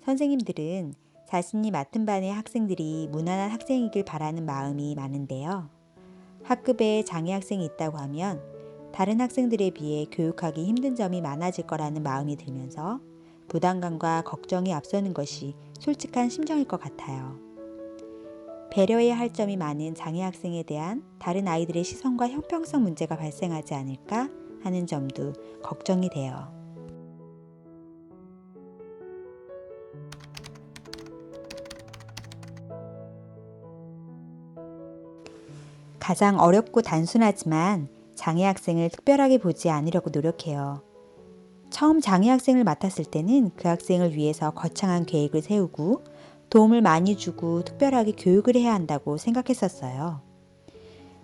선생님들은 자신이 맡은 반의 학생들이 무난한 학생이길 바라는 마음이 많은데요. 학급에 장애 학생이 있다고 하면 다른 학생들에 비해 교육하기 힘든 점이 많아질 거라는 마음이 들면서 부담감과 걱정이 앞서는 것이 솔직한 심정일 것 같아요. 배려해야 할 점이 많은 장애 학생에 대한 다른 아이들의 시선과 형평성 문제가 발생하지 않을까 하는 점도 걱정이 돼요. 가장 어렵고 단순하지만 장애 학생을 특별하게 보지 않으려고 노력해요. 처음 장애 학생을 맡았을 때는 그 학생을 위해서 거창한 계획을 세우고 도움을 많이 주고 특별하게 교육을 해야 한다고 생각했었어요.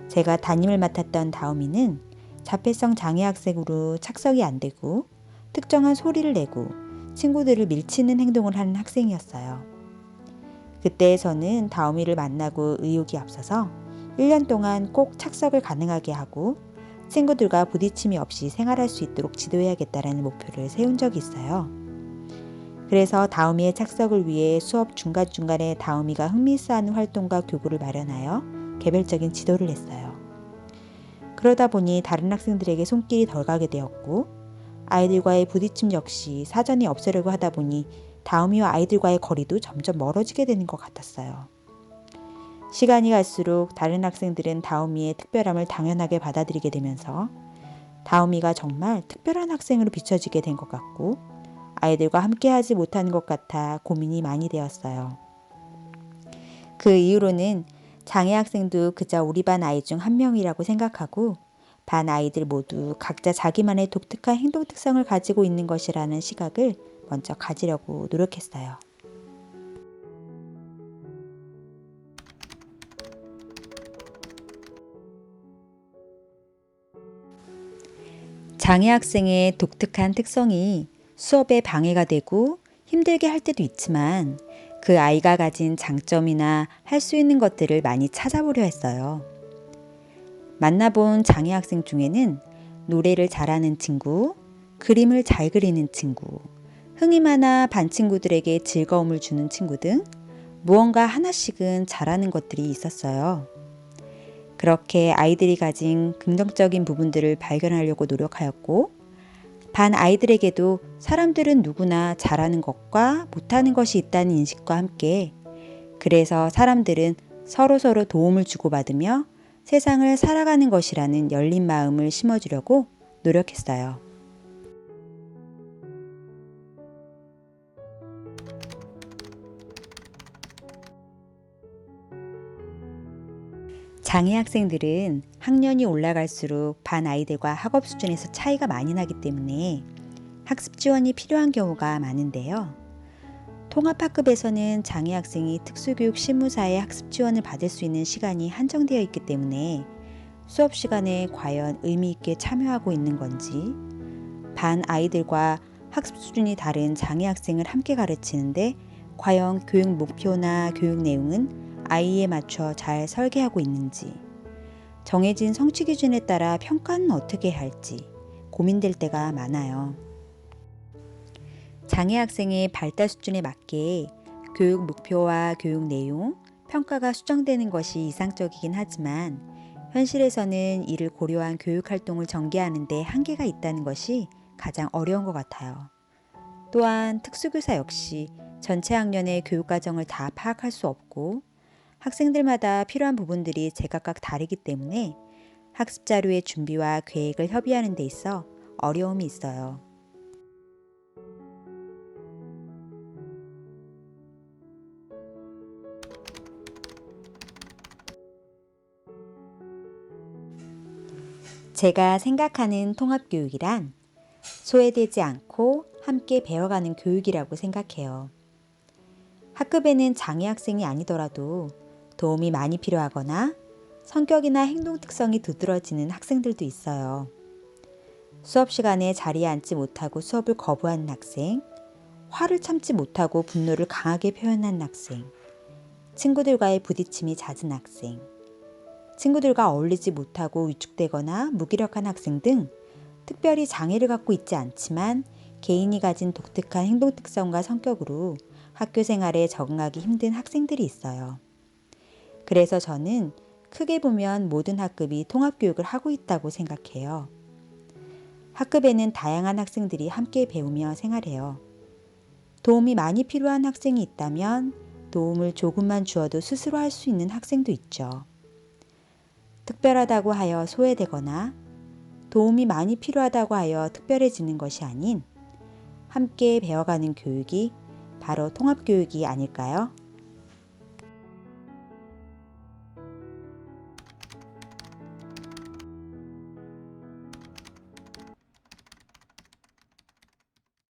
제가 담임을 맡았던 다우미는 자폐성 장애 학생으로 착석이 안 되고 특정한 소리를 내고 친구들을 밀치는 행동을 하는 학생이었어요. 그때 저는 다우미를 만나고 의욕이 앞서서 1년 동안 꼭 착석을 가능하게 하고 친구들과 부딪힘이 없이 생활할 수 있도록 지도해야겠다라는 목표를 세운 적이 있어요. 그래서 다우미의 착석을 위해 수업 중간중간에 다우미가 흥미있어하는 활동과 교구를 마련하여 개별적인 지도를 했어요. 그러다 보니 다른 학생들에게 손길이 덜 가게 되었고 아이들과의 부딪힘 역시 사전에 없애려고 하다 보니 다우미와 아이들과의 거리도 점점 멀어지게 되는 것 같았어요. 시간이 갈수록 다른 학생들은 다우미의 특별함을 당연하게 받아들이게 되면서 다우미가 정말 특별한 학생으로 비춰지게 된 것 같고 아이들과 함께하지 못하는 것 같아 고민이 많이 되었어요. 그 이후로는 장애 학생도 그저 우리 반 아이 중 한 명이라고 생각하고 반 아이들 모두 각자 자기만의 독특한 행동 특성을 가지고 있는 것이라는 시각을 먼저 가지려고 노력했어요. 장애 학생의 독특한 특성이 수업에 방해가 되고 힘들게 할 때도 있지만 그 아이가 가진 장점이나 할 수 있는 것들을 많이 찾아보려 했어요. 만나본 장애 학생 중에는 노래를 잘하는 친구, 그림을 잘 그리는 친구, 흥이 많아 반 친구들에게 즐거움을 주는 친구 등 무언가 하나씩은 잘하는 것들이 있었어요. 그렇게 아이들이 가진 긍정적인 부분들을 발견하려고 노력하였고 반 아이들에게도 사람들은 누구나 잘하는 것과 못하는 것이 있다는 인식과 함께 그래서 사람들은 서로서로 도움을 주고받으며 세상을 살아가는 것이라는 열린 마음을 심어주려고 노력했어요. 장애 학생들은 학년이 올라갈수록 반 아이들과 학업 수준에서 차이가 많이 나기 때문에 학습 지원이 필요한 경우가 많은데요. 통합학급에서는 장애 학생이 특수교육 실무사의 학습 지원을 받을 수 있는 시간이 한정되어 있기 때문에 수업 시간에 과연 의미 있게 참여하고 있는 건지, 반 아이들과 학습 수준이 다른 장애 학생을 함께 가르치는데 과연 교육 목표나 교육 내용은 아이에 맞춰 잘 설계하고 있는지, 정해진 성취 기준에 따라 평가는 어떻게 할지 고민될 때가 많아요. 장애 학생의 발달 수준에 맞게 교육 목표와 교육 내용, 평가가 수정되는 것이 이상적이긴 하지만 현실에서는 이를 고려한 교육 활동을 전개하는 데 한계가 있다는 것이 가장 어려운 것 같아요. 또한 특수교사 역시 전체 학년의 교육 과정을 다 파악할 수 없고 학생들마다 필요한 부분들이 제각각 다르기 때문에 학습 자료의 준비와 계획을 협의하는 데 있어 어려움이 있어요. 제가 생각하는 통합교육이란 소외되지 않고 함께 배워가는 교육이라고 생각해요. 학급에는 장애 학생이 아니더라도 도움이 많이 필요하거나 성격이나 행동 특성이 두드러지는 학생들도 있어요. 수업 시간에 자리에 앉지 못하고 수업을 거부하는 학생, 화를 참지 못하고 분노를 강하게 표현하는 학생, 친구들과의 부딪힘이 잦은 학생, 친구들과 어울리지 못하고 위축되거나 무기력한 학생 등 특별히 장애를 갖고 있지 않지만 개인이 가진 독특한 행동 특성과 성격으로 학교 생활에 적응하기 힘든 학생들이 있어요. 그래서 저는 크게 보면 모든 학급이 통합교육을 하고 있다고 생각해요. 학급에는 다양한 학생들이 함께 배우며 생활해요. 도움이 많이 필요한 학생이 있다면 도움을 조금만 주어도 스스로 할 수 있는 학생도 있죠. 특별하다고 하여 소외되거나 도움이 많이 필요하다고 하여 특별해지는 것이 아닌 함께 배워가는 교육이 바로 통합교육이 아닐까요?